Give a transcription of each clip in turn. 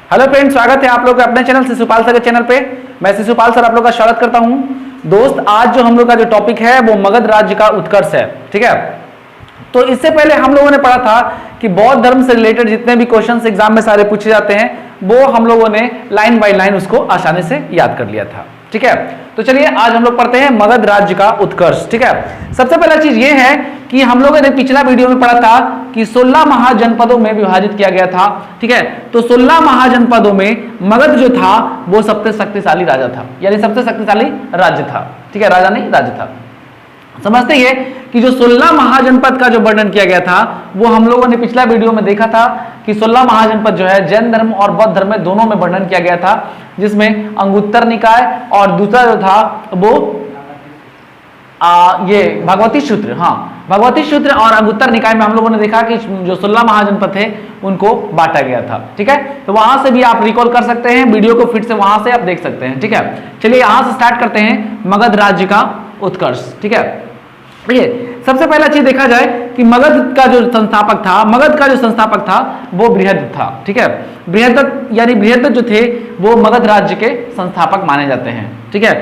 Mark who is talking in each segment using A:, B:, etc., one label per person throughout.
A: Hello friends, स्वागत है आप लोग अपने चैनल शिशुपाल सर के चैनल पे। मैं शिशुपाल सर आप लोग का स्वागत करता हूं। दोस्त, आज जो हम लोग का जो टॉपिक है वो मगध राज्य का उत्कर्ष है। ठीक है, तो इससे पहले हम लोगों ने पढ़ा था कि बौद्ध धर्म से रिलेटेड जितने भी क्वेश्चंस एग्जाम में सारे पूछे जाते हैं वो हम लोगों ने लाइन बाय लाइन उसको आसानी से याद कर लिया था। ठीक है, तो चलिए आज हम लोग पढ़ते हैं मगध राज्य का उत्कर्ष। ठीक है, सबसे पहला चीज ये है कि हम लोगों ने पिछला वीडियो में पढ़ा था कि 16 महाजनपदों में विभाजित किया गया था। ठीक है, तो 16 महाजनपदों में मगध जो था वो सबसे शक्तिशाली राजा था, यानी सबसे शक्तिशाली राज्य था। ठीक है, राजा नहीं राज्य था। समझते हैं कि जो 16 महाजनपद का जो वर्णन किया गया था वो हम लोगों ने पिछला वीडियो में देखा था कि 16 महाजनपद जो है जैन धर्म और बौद्ध धर्म में दोनों में वर्णन किया गया था, जिसमें अंगुत्तर निकाय और दूसरा जो था वो ये भगवती सूत्र, हाँ भगवती सूत्र और अंगुत्तर निकाय में हम लोगों ने देखा कि जो 16 महाजनपद थे उनको बांटा गया था। ठीक है, तो वहां से भी आप रिकॉल कर सकते हैं, वीडियो को फिर से वहां से आप देख सकते हैं। ठीक है, चलिए यहां से स्टार्ट करते हैं मगध राज्य का उत्कर्ष। ठीक है, देखिए सबसे पहला चीज देखा जाए कि मगध का जो संस्थापक था वो बृहद था। ठीक है, बृहद यानी बृहद जो थे वो मगध राज्य के संस्थापक माने जाते हैं। ठीक है,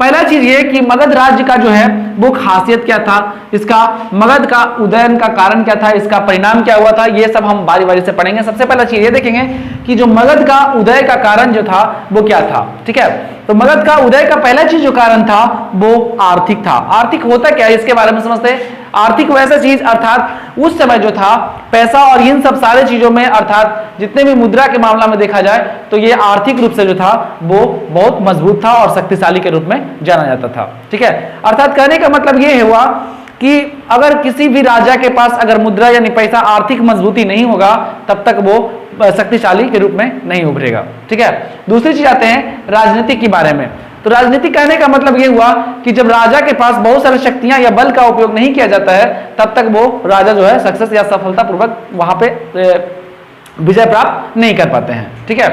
A: पहला चीज ये कि मगध राज्य का जो है वो खासियत क्या था, इसका मगध का उदयन का कारण क्या था, इसका परिणाम क्या हुआ था, ये सब हम बारी बारी से पढ़ेंगे। सबसे पहला चीज ये देखेंगे कि जो मगध का उदय का कारण जो था वो क्या था। ठीक है, तो मगध का उदय का पहला चीज जो कारण था वो आर्थिक था। आर्थिक होता क्या है इसके बारे में समझते हैं। आर्थिक वैसा चीज अर्थात उस समय जो था पैसा और इन सब सारे चीजों में अर्थात जितने भी मुद्रा के मामला में देखा जाए तो ये आर्थिक रूप से जो था वो बहुत मजबूत था और शक्तिशाली के रूप में जाना जाता था। ठीक है, अर्थात कहने का मतलब ये हुआ कि अगर किसी भी राजा के पास अगर मुद्रा यानी पैसा आर्थिक मजबूती नहीं होगा तब तक वो शक्तिशाली के रूप में नहीं उभरेगा। ठीक है, दूसरी चीज आते हैं राजनीति के बारे में। तो राजनीति कहने का मतलब यह हुआ कि जब राजा के पास बहुत सारी शक्तियां या बल का उपयोग नहीं किया जाता है तब तक वो राजा जो है सक्सेस या सफलतापूर्वक वहां पे विजय प्राप्त नहीं कर पाते हैं। ठीक है,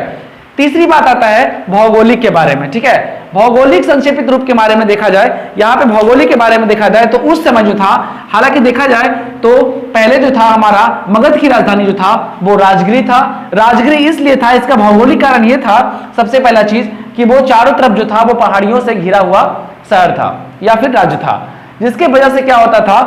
A: तीसरी बात आता है भौगोलिक के बारे में। ठीक है, भौगोलिक संक्षेपित रूप के बारे में देखा जाए, यहाँ पे भौगोलिक के बारे में देखा जाए तो उस समय जो था, हालांकि देखा जाए तो पहले जो था हमारा मगध की राजधानी जो था वो राजगिरी था। राजगिरी इसलिए था, इसका भौगोलिक कारण ये था सबसे पहला चीज कि वो चारों तरफ जो था वो पहाड़ियों से घिरा हुआ शहर था या फिर राज्य था, जिसके वजह से क्या होता था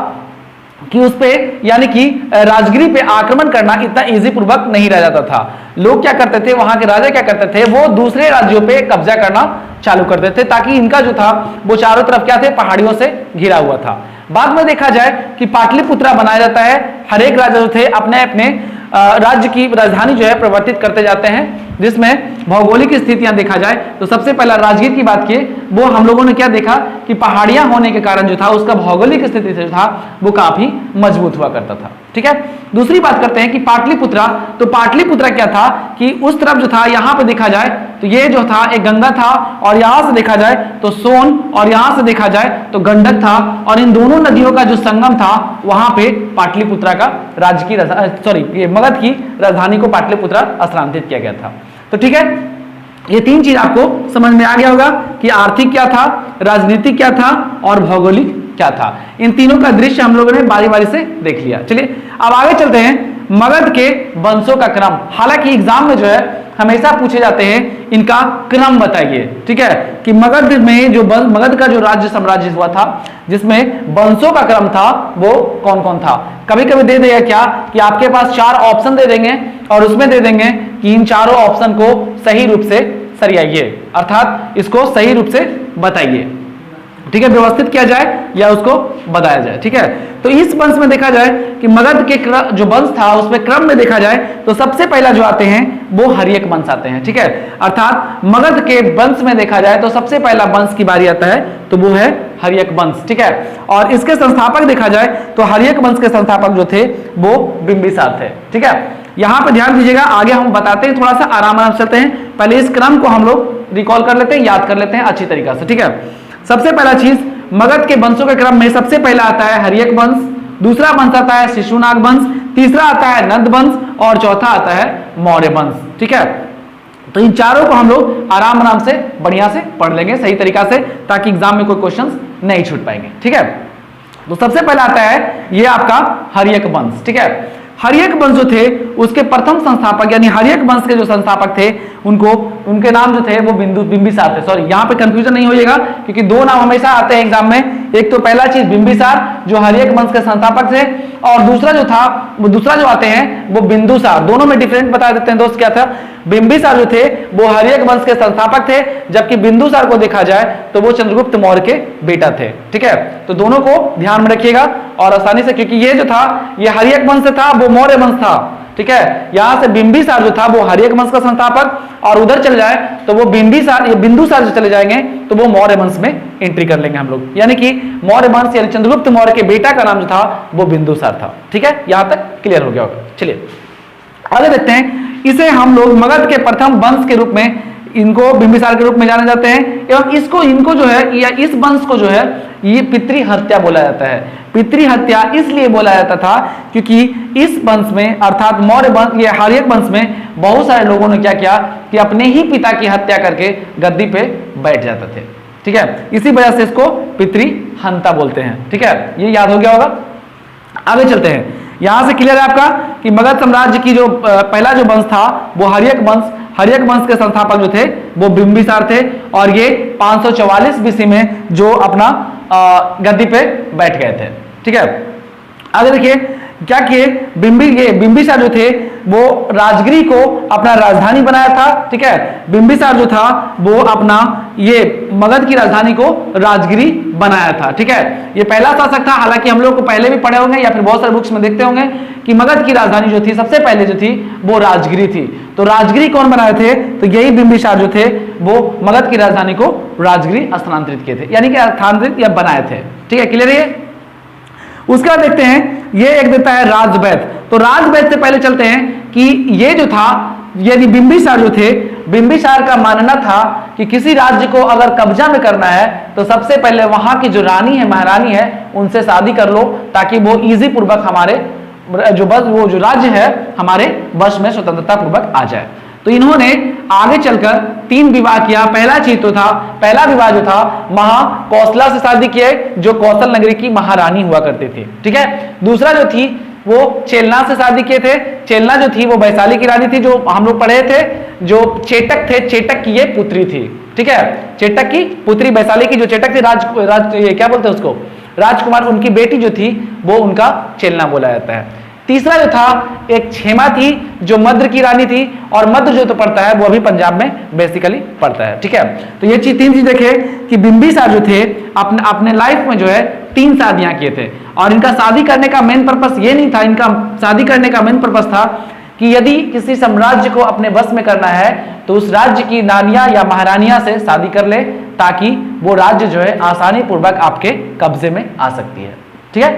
A: कि उस पे यानी कि राजगिरी पे आक्रमण करना इतना इजी पूर्वक नहीं रह जाता था। लोग क्या करते थे, वहां के राजा क्या करते थे, वो दूसरे राज्यों पे कब्जा करना चालू करते थे ताकि इनका जो था वो चारों तरफ क्या थे, पहाड़ियों से घिरा हुआ था। बाद में देखा जाए कि पाटलिपुत्रा बनाया जाता है। हर एक राजा जो थे अपने अपने राज्य की राजधानी जो है परिवर्तित करते जाते हैं, जिसमें भौगोलिक स्थितियां देखा जाए तो सबसे पहला राजगीर की बात की, वो हम लोगों ने क्या देखा कि पहाड़ियां होने के कारण जो था उसका भौगोलिक स्थिति जो था वो काफी मजबूत हुआ करता था। ठीक है, दूसरी बात करते हैं कि पाटलिपुत्रा। तो पाटलिपुत्रा क्या था कि उस तरफ जो था यहाँ पे देखा जाए तो ये जो था एक गंगा था और यहां से देखा जाए तो सोन और यहां से देखा जाए तो गंडक था और इन दोनों नदियों का जो संगम था वहां पे पाटलिपुत्रा का राज्य की मगध की राजधानी को पाटलिपुत्रा स्थानांतरित किया गया था। तो ठीक है, ये तीन चीज आपको समझ में आ गया होगा कि आर्थिक क्या था, राजनीतिक क्या था और भौगोलिक क्या था। इन तीनों का दृश्य हम लोगों ने बारी बारी से देख लिया। चलिए अब आगे चलते हैं मगध के वंशों का क्रम। हालांकि एग्जाम में जो है हमेशा पूछे जाते हैं इनका क्रम बताइए। ठीक है, कि मगध में जो मगध का जो राज्य साम्राज्य हुआ था जिसमें वंशों का क्रम था वो कौन कौन था। कभी कभी दे देगा क्या कि आपके पास 4 ऑप्शन दे देंगे और उसमें दे देंगे कि इन चारों ऑप्शन को सही रूप से सरियाइए, अर्थात इसको सही रूप से बताइए। ठीक है, व्यवस्थित किया जाए या उसको बताया जाए। ठीक है, तो इस वंश में देखा जाए कि मगध के जो वंश था उसमें क्रम में देखा जाए तो सबसे पहला जो आते हैं वो हर्यक वंश आते हैं। ठीक है, अर्थात मगध के वंश में देखा जाए तो सबसे पहला वंश की बारी आता है तो वो है हर्यक वंश। ठीक है, और इसके संस्थापक देखा जाए तो हर्यक वंश के संस्थापक जो थे वो बिंबिसार थे। ठीक है, यहां पर ध्यान दीजिएगा, आगे हम बताते हैं, थोड़ा सा आराम से चलते हैं। पहले इस क्रम को हम लोग रिकॉल कर लेते हैं, याद कर लेते हैं अच्छी तरीका से। ठीक है, सबसे पहला चीज मगध के वंशों के क्रम में सबसे पहला आता है हर्यक वंश, दूसरा वंश आता है शिशुनाग वंश, तीसरा आता है नंद वंश और चौथा आता है मौर्य वंश। ठीक है, तो इन चारों को हम लोग आराम से बढ़िया से पढ़ लेंगे सही तरीका से ताकि एग्जाम में कोई क्वेश्चंस नहीं छूट पाएंगे। ठीक है, तो सबसे पहला आता है ये आपका हर्यक वंश। ठीक है, हर्यक वंश जो थे उसके प्रथम संस्थापक यानी हर्यक वंश के जो संस्थापक थे उनको, उनके नाम जो थे वो बिंबिसार थे। सॉरी, यहाँ पे कंफ्यूजन नहीं होइएगा क्योंकि दो नाम हमेशा आते हैं एग्जाम में। एक तो पहला चीज बिंबिसार जो हर्यक वंश के संस्थापक थे, और दूसरा जो था वो दूसरा जो आते हैं वो बिंदुसार। दोनों में डिफरेंट बता देते हैं दोस्त। क्या था? बिंबिसार जो थे वो हर्यक वंश के संस्थापक थे, जबकि बिंदुसार को देखा जाए तो वो चंद्रगुप्त मौर्य के बेटा थे। ठीक है, तो दोनों को ध्यान में रखिएगा और आसानी से, क्योंकि ये जो था ये हर्यक वंश से था, वो मौर्य वंश था। ठीक है, यहां से बिंबिसार जो था वो हर्यक वंश का संस्थापक, और उधर चल जाए तो वो बिंदुसार जो चले जाएंगे तो वो मौर्य वंश में एंट्री कर लेंगे हम लोग, यानी कि मौर्य वंश यानी चंद्रगुप्त मौर्य के बेटा का नाम जो था वो बिंदुसार था। ठीक है, यहां तक क्लियर हो गया होगा। चलिए आगे देखते हैं। इसे हम लोग मगध के प्रथम वंश के रूप में, इनको बिंबिसार के रूप में जाने जाते हैं, एवं इनको जो है या इस वंश को जो है ये पितृ हत्या बोला जाता है। पितृ हत्या इसलिए बोला जाता था क्योंकि इस वंश में अर्थात मौर्य वंश, ये हर्यक वंश में बहुत सारे लोगों ने क्या किया कि अपने ही पिता की हत्या करके गद्दी पे बैठ जाते थे। ठीक है, इसी वजह से इसको पितृ हंता बोलते हैं। ठीक है, ये याद हो गया होगा। आगे चलते हैं। यहां से क्लियर है आपका कि मगध साम्राज्य की जो पहला जो वंश था वो हर्यक वंश के संस्थापक जो थे वो बिंबिसार थे, और ये 544 बीसी में जो अपना गद्दी पे बैठ गए थे। ठीक है, आगे देखिए क्या किए। बिंबिसार जो थे वो राजगिरी को अपना राजधानी बनाया था। ठीक है, बिंबिसार जो था वो अपना ये मगध की राजधानी को राजगिरी बनाया था। ठीक है, ये पहला शासक था। हालांकि हम लोग को पहले भी पढ़े होंगे या फिर बहुत सारे बुक्स में देखते होंगे कि मगध की राजधानी जो थी सबसे पहले जो थी वो राजगिरी थी। तो राजगिरी कौन बनाए थे? तो यही बिंबिसार जो थे वो मगध की राजधानी को राजगिरी स्थानांतरित किए थे, यानी कि स्थानांतरित या बनाए थे। ठीक है, क्लियर है। उसके बाद देखते हैं, ये एक देता है राजवैद। तो राजवैद से पहले चलते हैं कि ये जो था, यदि बिंबिसार जो थे, बिंबिसार का मानना था कि किसी राज्य को अगर कब्जा में करना है तो सबसे पहले वहां की जो रानी है, महारानी है, उनसे शादी कर लो ताकि वो इजी पूर्वक हमारे वो जो राज्य है हमारे वश में स्वतंत्रता पूर्वक आ जाए। तो इन्होंने आगे चलकर 3 विवाह किया। पहला विवाह जो था महाकौशला से शादी किए, जो कौशल नगरी की महारानी हुआ करती थी। ठीक है, दूसरा जो थी वो चेलना से शादी किए थे। चेलना जो थी वो वैशाली की रानी थी, जो हम लोग पढ़े थे। जो चेटक थे, चेटक की ये पुत्री थी। ठीक है, चेटक की पुत्री वैशाली की जो चेटक थी, क्या बोलते हैं उसको, राजकुमार, उनकी बेटी जो थी वो उनका चेलना बोला जाता है। तीसरा जो था एक क्षेमा थी जो मद्र की रानी थी, और मद्र जो तो पड़ता है वो अभी पंजाब में बेसिकली पड़ता है। ठीक है, तो ये 3 चीज देखे कि बिंबिसार जो थे अपने लाइफ में जो है 3 शादियां किए थे, और इनका शादी करने का मेन पर्पस ये नहीं था। इनका शादी करने का मेन पर्पस था कि यदि किसी साम्राज्य को अपने बस में करना है तो उस राज्य की नानिया या महारानिया से शादी कर ले, ताकि वो राज्य जो है आसानी पूर्वक आपके कब्जे में आ सकती है। ठीक है,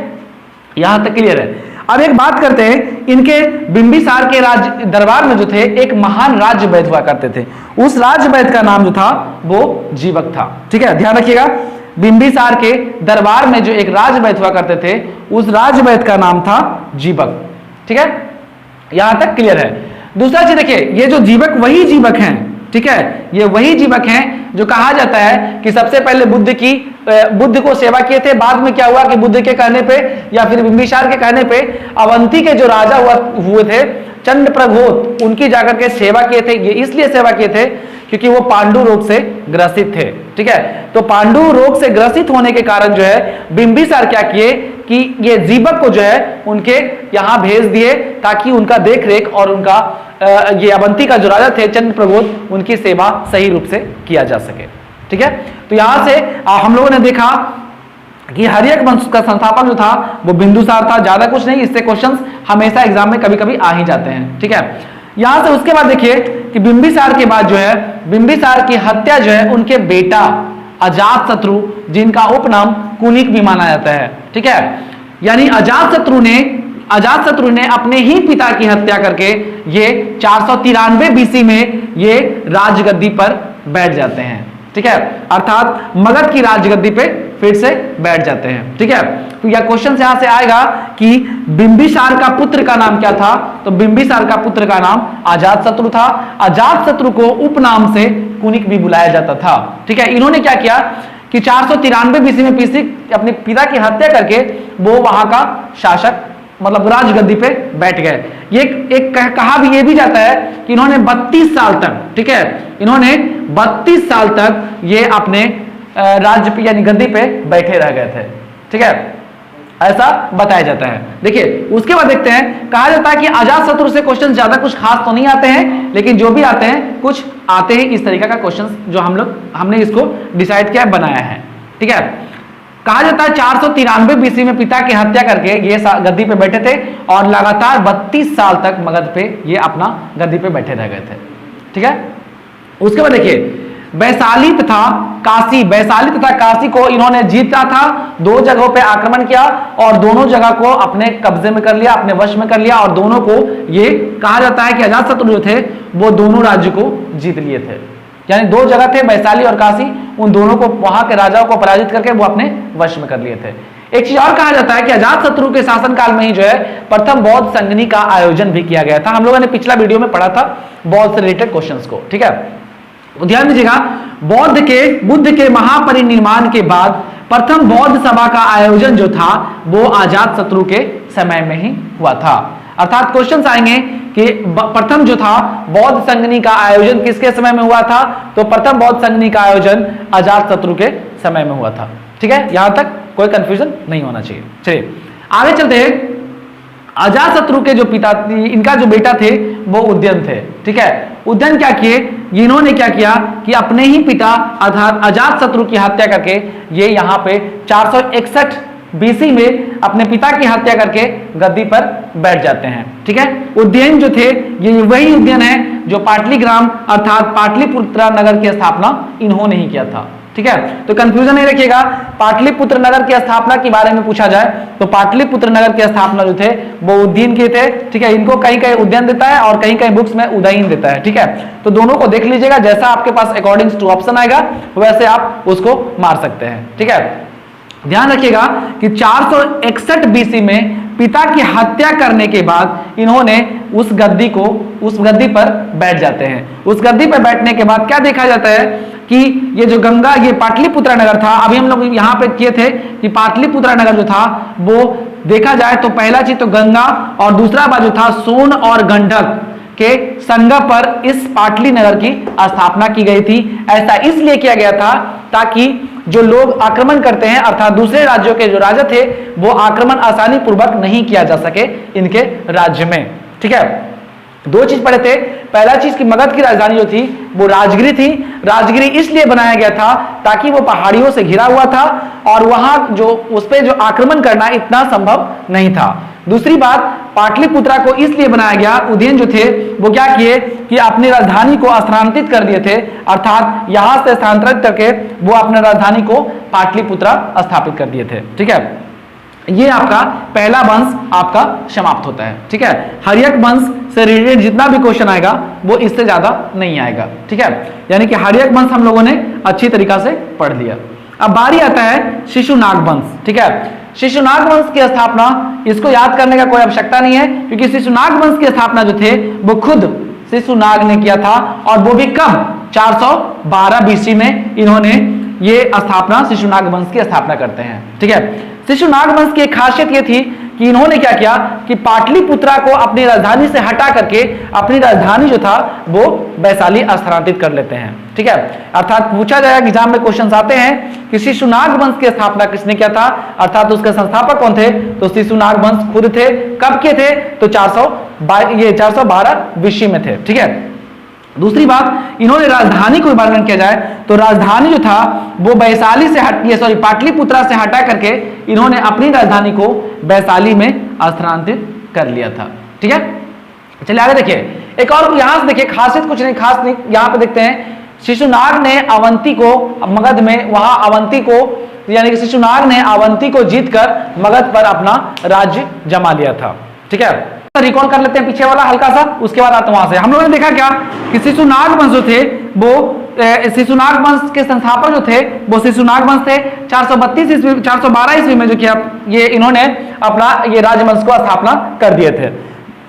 A: यहां तक क्लियर है। अब एक बात करते हैं, इनके बिंबिसार के दरबार में जो थे एक महान राज्य वैद्य हुआ करते थे। उस राज्य वैद्य का नाम जो था वो जीवक था। ठीक है, ध्यान रखिएगा। बिंबिसार के दरबार में जो एक राज वैद्य हुआ करते थे उस राज वैद्य का नाम था जीवक। ठीक है, यहां तक क्लियर है। दूसरा चीज देखिए, ये जो जीवक वही जीवक हैं। ठीक है, ये वही जीवक हैं जो कहा जाता है कि सबसे पहले बुद्ध को सेवा किए थे। बाद में क्या हुआ कि बुद्ध के कहने पे या फिर बिंबिसार के कहने पे अवंती के जो राजा हुए थे चंद्रप्रघोत, उनकी जाकर के सेवा किए थे। ये इसलिए सेवा किए थे क्योंकि वो पांडु रोग से ग्रसित थे। ठीक है, तो पांडु रोग से ग्रसित होने के कारण जो है बिंबिसार क्या किए कि ये जीवक को जो है उनके यहां भेज दिए, ताकि उनका देख रेख और उनका ये अवंती का जो राजा थे चंद्रप्रघोत, उनकी सेवा सही रूप से किया जा सके। ठीक है, तो यहां से हम लोगों ने देखा कि हर्यक वंश का संस्थापक जो था वो बिंदुसार था। ज्यादा कुछ नहीं, इससे क्वेश्चंस हमेशा एग्जाम में कभी कभी आ ही जाते हैं। ठीक है, यहां से उसके बाद देखिए कि बिंबिसार के बाद जो है बिंबिसार की हत्या जो है उनके बेटा अजातशत्रु, जिनका उपनाम कुनिक भी माना जाता है। ठीक है, यानी अजातशत्रु ने अपने ही पिता की हत्या करके ये 493 बीसी में ये राजगद्दी पर बैठ जाते हैं। ठीक है, अर्थात मगध की राजगद्दी पे फिर से बैठ जाते हैं। ठीक है, तो यह क्वेश्चन यहां से आएगा कि बिंबिसार का पुत्र का नाम क्या था? तो बिंबिसार का पुत्र का नाम अजातशत्रु था। अजातशत्रु को उपनाम से कुनिक भी बुलाया जाता था। ठीक है, इन्होंने क्या किया कि 493 बीसी में अपने पिता की हत्या करके वो वहां का शासक मतलब राजगद्दी पे बैठ गए। ये एक कहा भी ये भी जाता है कि इन्होंने 32 साल तक, ठीक है, इन्होंने 32 साल तक ये अपने राज्य पे यानी गद्दी पे बैठे रह गए थे, ठीक है, ऐसा बताया जाता है। देखिए उसके बाद देखते हैं, कहा जाता है कि अजातशत्रु से क्वेश्चन ज्यादा कुछ खास तो नहीं आते हैं, लेकिन जो भी आते हैं कुछ आते हैं इस तरीका का क्वेश्चन जो हमने इसको डिसाइड किया बनाया है, ठीक है। कहा जाता है 493 बीसी में पिता की हत्या करके ये गद्दी पे बैठे थे और लगातार 32 साल तक मगध पे ये अपना गद्दी पे बैठे रह गए थे, ठीक है। उसके बाद देखिए वैशाली तथा काशी को इन्होंने जीता था, दो जगहों पे आक्रमण किया और दोनों जगह को अपने कब्जे में कर लिया, अपने वश में कर लिया और दोनों को ये कहा जाता है कि अजातशत्रु जो थे वो दोनों राज्य को जीत लिए थे। यानी दो जगह थे वैशाली और काशी, उन दोनों को वहां के राजाओं को पराजित करके वो अपने वश में कर लिए थे। एक चीज और कहा जाता है कि अजातशत्रु के शासनकाल में ही जो है प्रथम बौद्ध संगनी का आयोजन भी किया गया था। हम लोगों ने पिछला वीडियो में पढ़ा था बौद्ध से रिलेटेड क्वेश्चंस को, ठीक है। तो ध्यान दीजिएगा, बुद्ध के महापरिनिर्वाण के बाद प्रथम बौद्ध सभा का आयोजन जो था वो अजातशत्रु के समय में ही हुआ था। अर्थात क्वेश्चंस आएंगे कि प्रथम जो था बौद्ध संगनी का आयोजन किसके समय में हुआ था, तो प्रथम बौद्ध संगनी का आयोजन अजातशत्रु के समय में हुआ था, ठीक है। यहां तक कोई कंफ्यूजन नहीं होना चाहिए। चलिए आगे चलते हैं। अजातशत्रु के जो पिता, इनका जो बेटा थे वो उदयन थे, ठीक है। उदयन क्या किए, इन्होंने क्या किया कि अपने ही पिता अजातशत्रु की हत्या करके ये यहाँ पे 461 बीसी में अपने पिता की हत्या करके गद्दी पर बैठ जाते हैं, ठीक है। उदयन जो थे ये वही उदयन है जो पाटलिग्राम अर्थात पाटलिपुत्र नगर की स्थापना इन्होंने ही किया था, ठीक है। तो कंफ्यूजन नहीं रखिएगा, पाटलिपुत्र नगर की स्थापना के बारे में पूछा जाए तो पाटलिपुत्र नगर की स्थापना जो थे वो उदयन के थे, ठीक है। इनको कहीं कहीं उदयन देता है और कहीं कहीं बुक्स में उदयन देता है, ठीक है। तो दोनों को देख लीजिएगा, जैसा आपके पास अकॉर्डिंग टू ऑप्शन आएगा वैसे आप उसको मार सकते हैं, ठीक है। ध्यान रखिएगा कि 461 बीसी में पिता की हत्या करने के बाद इन्होंने उस गद्दी पर बैठ जाते हैं। उस गद्दी पर बैठने के बाद क्या देखा जाता है कि ये जो गंगा, ये पाटलिपुत्र नगर था, अभी हम लोग यहाँ पे किए थे कि पाटलिपुत्र नगर जो था वो देखा जाए तो पहला चीज तो गंगा और दूसरा बात जो था सोन और गंडक के संगम पर इस पाटली नगर की स्थापना की गई थी। ऐसा इसलिए किया गया था ताकि जो लोग आक्रमण करते हैं अर्थात दूसरे राज्यों के जो राजा थे वो आक्रमण आसानी पूर्वक नहीं किया जा सके इनके राज्य में, ठीक है। दो चीज पढ़े थे, पहला चीज कि मगध की राजधानी जो थी वो राजगिरी थी। राजगिरी इसलिए बनाया गया था ताकि वो पहाड़ियों से घिरा हुआ था और वहां जो उस पे जो आक्रमण करना इतना संभव नहीं था। दूसरी बात, पाटलिपुत्रा को इसलिए बनाया गया, उदयन जो थे वो क्या किए कि अपनी राजधानी को स्थानांतरित कर दिए थे, अर्थात यहां से स्थानांतरित करके वो अपनी राजधानी को पाटलिपुत्रा स्थापित कर दिए थे, ठीक है। ये आपका पहला वंश आपका समाप्त होता है, ठीक है। हर्यक वंश से रिलेटेड जितना भी क्वेश्चन आएगा वो इससे ज्यादा नहीं आएगा, ठीक है। यानी कि हर्यक वंश हम लोगों ने अच्छी तरीका से पढ़ लिया। अब बारी आता है शिशुनाग वंश, ठीक है। शिशुनाग वंश की स्थापना, इसको याद करने का कोई आवश्यकता नहीं है क्योंकि शिशुनाग वंश की स्थापना जो थे वो खुद शिशुनाग ने किया था और वो भी कब, 412 बीसी में इन्होंने ये स्थापना, शिशुनाग वंश की स्थापना करते हैं, ठीक है। शिशुनाग वंश की एक खासियत ये थी कि इन्होंने क्या किया कि पाटलिपुत्रा को अपनी राजधानी से हटा करके अपनी राजधानी जो था वो वैशाली स्थानांतरित कर लेते हैं, ठीक है। अर्थात पूछा जाएगा एग्जाम में क्वेश्चन आते हैं कि शिशुनाग वंश की स्थापना किसने किया था, अर्थात उसके संस्थापक कौन थे, तो शिशुनाग वंश खुद थे। कब के थे, तो 412 बीसी में थे, ठीक है। दूसरी बात, इन्होंने राजधानी को वर्णन किया जाए तो राजधानी जो था वो वैशाली से पाटलिपुत्रा से हटा करके इन्होंने अपनी राजधानी को वैशाली में स्थानांतरित कर लिया था, ठीक है। चलिए आगे देखिए, एक और यहां से देखिए, खासियत कुछ नहीं, खास नहीं, यहां पे देखते हैं शिशुनाग ने अवंती को, मगध में वहां अवंती को, यानी कि शिशुनाग ने अवंती को जीतकर मगध पर अपना राज्य जमा लिया था, ठीक है। रिकॉल कर लेते हैं पीछे वाला हल्का सा, उसके बाद आते वहां से। हम लोगों ने देखा क्या कि शिशुनाग वंश जो थे वो शिशुनाग वंश के संस्थापक जो थे वो शिशुनाग वंश थे। 412 ईस्वी में जो किया ये इन्होंने अपना ये राजवंश को स्थापना कर दिए थे।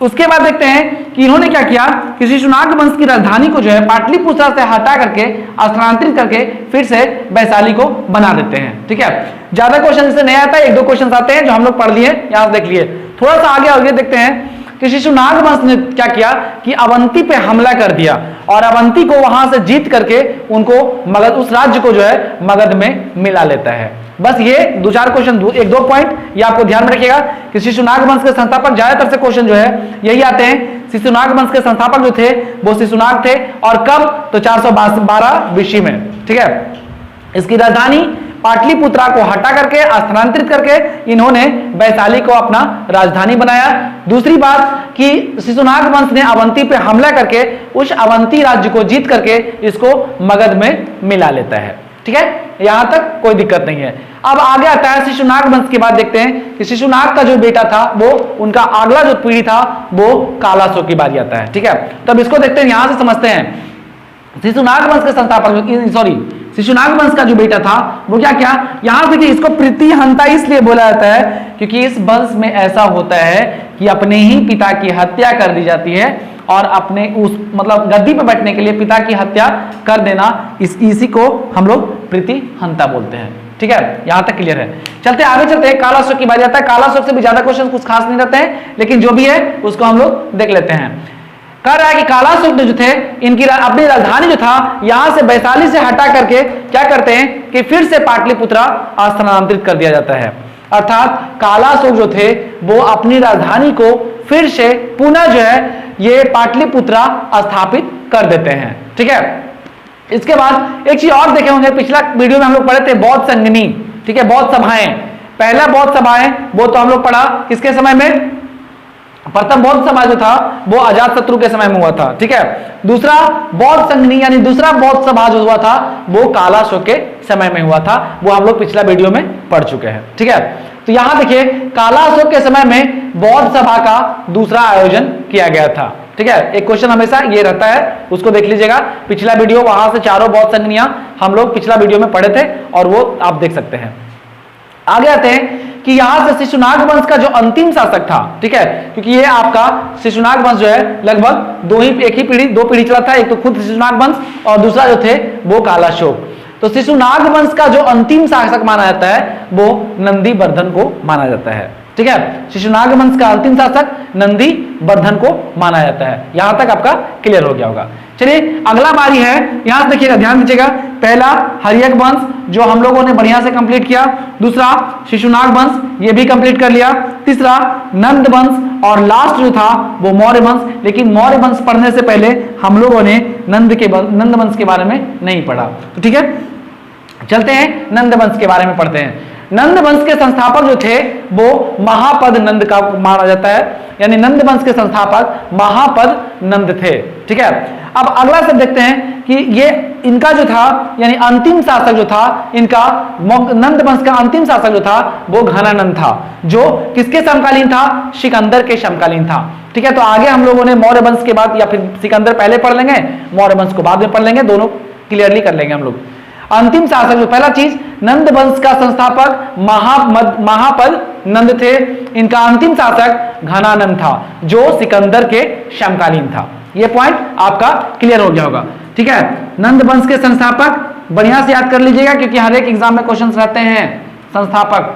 A: उसके बाद देखते हैं कि इन्होंने क्या किया कि शिशुनाग वंश की राजधानी को जो है पाटलिपुत्र से हटा करके स्थानांतरित करके फिर से वैशाली को बना देते हैं। ठीक है, ज्यादा क्वेश्चन इससे नहीं आता है, एक दो क्वेश्चन आते हैं जो हम लोग पढ़ लिए, यहां देख लिए। थोड़ा सा आगे देखते हैं कि शिशुनाग वंश ने क्या किया कि अवंती पे हमला कर दिया और अवंती को वहां से जीत करके उनको मगध, उस राज्य को जो है मगध में मिला लेता है। बस ये दो चार क्वेश्चन, एक दो पॉइंट ये आपको ध्यान में रखिएगा कि शिशुनाग वंश के संस्थापक, ज्यादातर से क्वेश्चन जो है यही आते हैं। शिशुनाग वंश के संस्थापक जो थे वो शिशुनाग थे, और कब, तो 412 BC में। ठीक है, इसकी राजधानी पाटलिपुत्रा को हटा करके स्थानांतरित करके इन्होंने वैशाली को अपना राजधानी बनाया। दूसरी बात कि शिशुनाग वंश ने अवंती पे हमला करके उस अवंती राज्य को जीत करके इसको मगध में मिला लेता है। ठीक है, यहां तक कोई दिक्कत नहीं है। अब आगे आता है शिशुनाग वंश के बाद देखते हैं कि शिशुनाग का जो बेटा था वो, उनका अगला जो पीढ़ी था वो कालाशोक की बारी आता है। ठीक है, तब इसको देखते हैं, यहां से समझते हैं। शिशुनाग वंश के संस्थापक, शिशुनाग वंश का जो बेटा था वो क्या किया, यहां देखिए इसको प्रीतिहंता इसलिए बोला जाता है क्योंकि इस वंश में ऐसा होता है कि अपने ही पिता की हत्या कर दी जाती है और अपने उस मतलब गद्दी पर बैठने के लिए पिता की हत्या कर देना, इसी को हम लोग प्रीतिहंता बोलते हैं। ठीक है, यहां तक क्लियर है। चलते आगे चलते हैं, कालाशोक की बारी आता है। कालाशोक से भी ज्यादा क्वेश्चन कुछ खास नहीं रहते हैं, लेकिन जो भी है उसको हम लोग देख लेते हैं। कह रहा है कि कालाशोक जो थे इनकी अपनी राजधानी जो था यहां से वैशाली से हटा करके क्या करते हैं कि फिर से पाटलिपुत्रा स्थानांतरित कर दिया जाता है। अर्थात कालाशोक जो थे वो अपनी राजधानी को फिर से पुनः जो है ये पाटलिपुत्रा स्थापित कर देते हैं। ठीक है, इसके बाद एक चीज और देखे होंगे, पिछला वीडियो में हम लोग पढ़े थे बौद्ध संगनी। ठीक है, बौद्ध सभाएं, पहला बौद्ध सभाएं वो तो हम लोग पढ़ा किसके समय में, प्रथम बौद्ध सभा जो था वो अजातशत्रु के समय में हुआ था। ठीक है, दूसरा बौद्ध संगनी यानी दूसरा बौद्ध सभा जो हुआ था वो कालाशोक के समय में हुआ था, वो हम लोग पिछला वीडियो में पढ़ चुके हैं। ठीक है, तो यहां देखिए कालाशोक के समय में बौद्ध सभा का दूसरा आयोजन किया गया था। ठीक है, एक क्वेश्चन हमेशा ये रहता है, उसको देख लीजिएगा, पिछला वीडियो, वहां से चारों बौद्ध संगनियां हम लोग पिछला वीडियो में पढ़े थे और वो आप देख सकते हैं। आगे आते हैं कि यहां से शिशुनाग वंश का जो अंतिम शासक था, ठीक है, क्योंकि ये आपका शिशुनाग वंश जो है लगभग दो पीढ़ी चला था, एक तो खुद शिशुनाग वंश और दूसरा जो थे वो कालाशोक। तो शिशुनाग वंश का जो अंतिम शासक माना जाता है वो नंदीवर्धन को माना जाता है। ठीक है, शिशुनाग वंश का अंतिम शासक नंदीवर्धन को माना जाता है। यहां तक आपका क्लियर हो गया होगा। चलिए अगला बारी है, यहां से देखिएगा, ध्यान दीजिएगा। पहला हर्यक वंश जो हम लोगों ने बढ़िया से कंप्लीट किया, दूसरा शिशुनाग वंश ये भी कंप्लीट कर लिया, तीसरा नंद वंश और लास्ट जो था वो मौर्य वंश। लेकिन मौर्य वंश पढ़ने से पहले हम लोगों ने नंद वंश के बारे में नहीं पढ़ा, तो ठीक है चलते हैं नंद वंश के बारे में पढ़ते हैं। नंद वंश के संस्थापक जो थे वो महापद नंद का माना जाता है, यानी नंद वंश के संस्थापक महापद नंद थे। ठीक है, अब अगला सब देखते हैं कि ये इनका जो था यानी अंतिम शासक जो था इनका, नंद वंश का अंतिम शासक जो था वो घनानंद था, जो किसके समकालीन था, सिकंदर के समकालीन था। ठीक है, तो आगे हम लोगों ने मौर्य वंश के बाद या फिर सिकंदर पहले पढ़ लेंगे, मौर्य वंश को बाद में पढ़ लेंगे, दोनों क्लियरली कर लेंगे हम लोग। अंतिम शासक जो पहला चीज, नंद वंश का संस्थापक महापद नंद थे, इनका अंतिम शासक घनानंद था जो सिकंदर के समकालीन था। यह पॉइंट आपका क्लियर हो गया होगा। ठीक है, नंद वंश के संस्थापक बढ़िया से याद कर लीजिएगा क्योंकि हर एक एग्जाम में क्वेश्चंस रहते हैं। संस्थापक,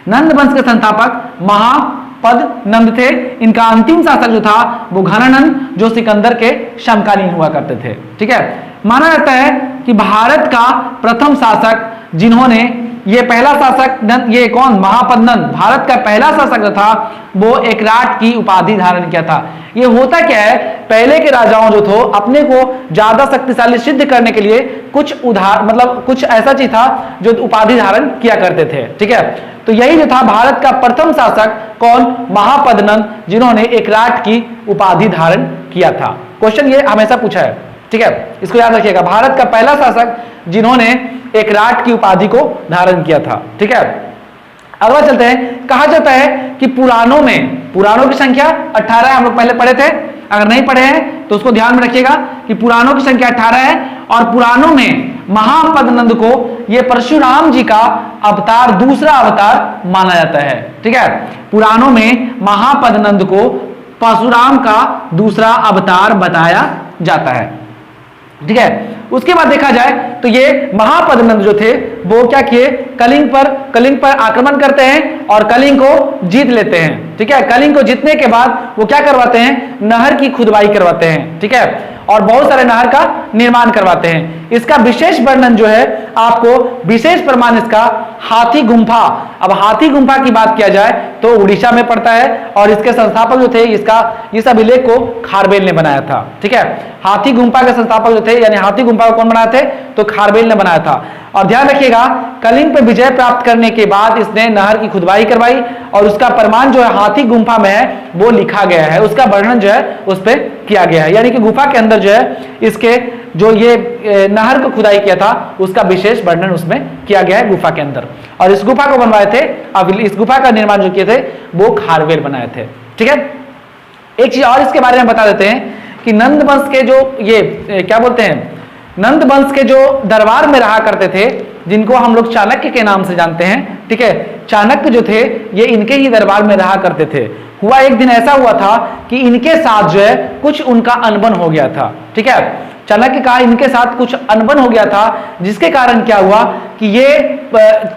A: नंद वंश के संस्थापक महापद नंद थे, इनका अंतिम शासक जो था वो घनानंद जो सिकंदर के समकालीन हुआ करते थे। ठीक है, माना जाता है कि भारत का प्रथम शासक जिन्होंने ये पहला शासक ये कौन, महापद नंद, भारत का पहला शासक जो था वो एकराट की उपाधि धारण किया था। ये होता क्या है, पहले के राजाओं जो थे अपने को ज्यादा शक्तिशाली सिद्ध करने के लिए कुछ कुछ ऐसा चीज था जो उपाधि धारण किया करते थे। ठीक है, तो यही जो था भारत का प्रथम शासक कौन, महापद नंद, जिन्होंने एकराट की उपाधि धारण किया था। क्वेश्चन ये हमेशा पूछा है। ठीक है, इसको याद रखिएगा, भारत का पहला शासक जिन्होंने एकराट की उपाधि को धारण किया था। ठीक है, अगला चलते हैं। कहा जाता है कि पुराणों की संख्या 18 है, हम लोग पहले पढ़े थे, अगर नहीं पढ़े हैं तो उसको ध्यान में रखिएगा कि पुराणों की संख्या 18 है और पुराणों में महापद नंद को ये परशुराम जी का अवतार, दूसरा अवतार माना जाता है। ठीक है, पुराणों में महापद नंद को परशुराम का दूसरा अवतार बताया जाता है। ठीक है, उसके बाद देखा जाए तो ये महापद्मनंद जो थे वो क्या किए, कलिंग पर आक्रमण करते हैं और कलिंग को जीत लेते हैं। ठीक है, कलिंग को जीतने के बाद वो क्या करवाते हैं, नहर की खुदवाई करवाते हैं। ठीक है, और बहुत सारे नहर का निर्माण करवाते हैं। इसका विशेष वर्णन जो है आपको विशेष प्रमाण इसका हाथी गुंफा। अब हाथी गुंफा की बात किया जाए तो उड़ीसा में पड़ता है और इसके संस्थापक जो थे, इस अभिलेख को खारवेल ने बनाया था। ठीक है, हाथी गुंफा के संस्थापक जो थे यानी हाथी गुंफा को कौन बनाए थे, तो खारवेल ने बनाया था। और ध्यान रखिएगा, कलिंग पर विजय प्राप्त करने के बाद इसने नहर की खुदवाई करवाई और उसका प्रमाण जो है हाथी गुंफा में है वो लिखा गया है, उसका वर्णन जो है उस पर किया गया है। यानी कि गुफा के अंदर जो है इसके जो ये नहर को खुदाई किया था उसका विशेष वर्णन उसमें किया गया है गुफा के अंदर। और इस गुफा को बनवाए थे, अब इस गुफा का निर्माण जो किए थे वो खारवेल बनाए थे। ठीक है, एक चीज और इसके बारे में बता देते हैं कि नंद वंश के जो ये क्या बोलते हैं, नंद वंश के जो दरबार में रहा करते थे जिनको हम लोग चाणक्य के नाम से जानते हैं। ठीक है, चाणक्य जो थे ये इनके ही दरबार में रहा करते थे। हुआ एक दिन ऐसा हुआ था कि इनके साथ जो है कुछ उनका अनबन हो गया था। ठीक है, चाणक्य का इनके साथ कुछ अनबन हो गया था, जिसके कारण क्या हुआ कि ये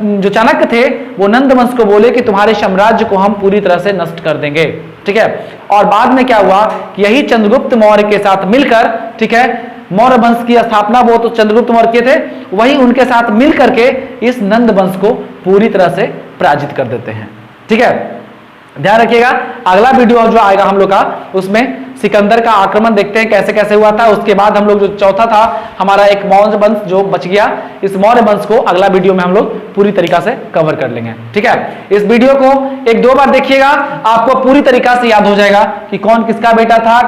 A: जो चाणक्य थे वो नंद वंश को बोले कि तुम्हारे साम्राज्य को हम पूरी तरह से नष्ट कर देंगे। ठीक है, और बाद में क्या हुआ कि यही चंद्रगुप्त मौर्य के साथ मिलकर, ठीक है, मौर्य वंश की स्थापना वो तो चंद्रगुप्त मौर्य किए थे, वही उनके साथ मिल करके इस नंद वंश को पूरी तरह से पराजित कर देते हैं। ठीक है, ध्यान रखिएगा, अगला वीडियो जो आएगा हम लोग का उसमें सिकंदर का आक्रमण देखते हैं कैसे कैसे हुआ था। उसके बाद हम लोग जो चौथा था हमारा एक मौर्य वंश जो बच गया, इस मौर्य वंश को अगला वीडियो में हम लोग पूरी तरीका से कवर कर लेंगे। ठीक है, इस वीडियो को एक दो बार देखिएगा, आपको पूरी तरीका से याद हो जाएगा कि कौन किसका बेटा था।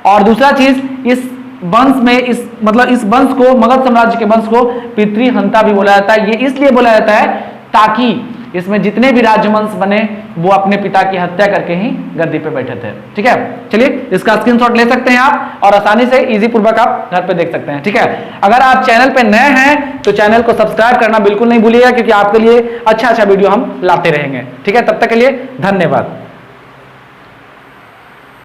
A: और दूसरा चीज, इस वंश में इस वंश को, मगध साम्राज्य के वंश को पितृहंता भी बोला जाता है। ये इसलिए बोला जाता है ताकि इसमें जितने भी राजवंश बने वो अपने पिता की हत्या करके ही गद्दी पे बैठे थे। ठीक है, चलिए इसका स्क्रीनशॉट ले सकते हैं आप और आसानी से इजी पूर्वक आप घर पे देख सकते हैं। ठीक है, अगर आप चैनल पे नए हैं तो चैनल को सब्सक्राइब करना बिल्कुल नहीं भूलिएगा, क्योंकि आपके लिए अच्छा वीडियो हम लाते रहेंगे। ठीक है, तब तक के लिए धन्यवाद।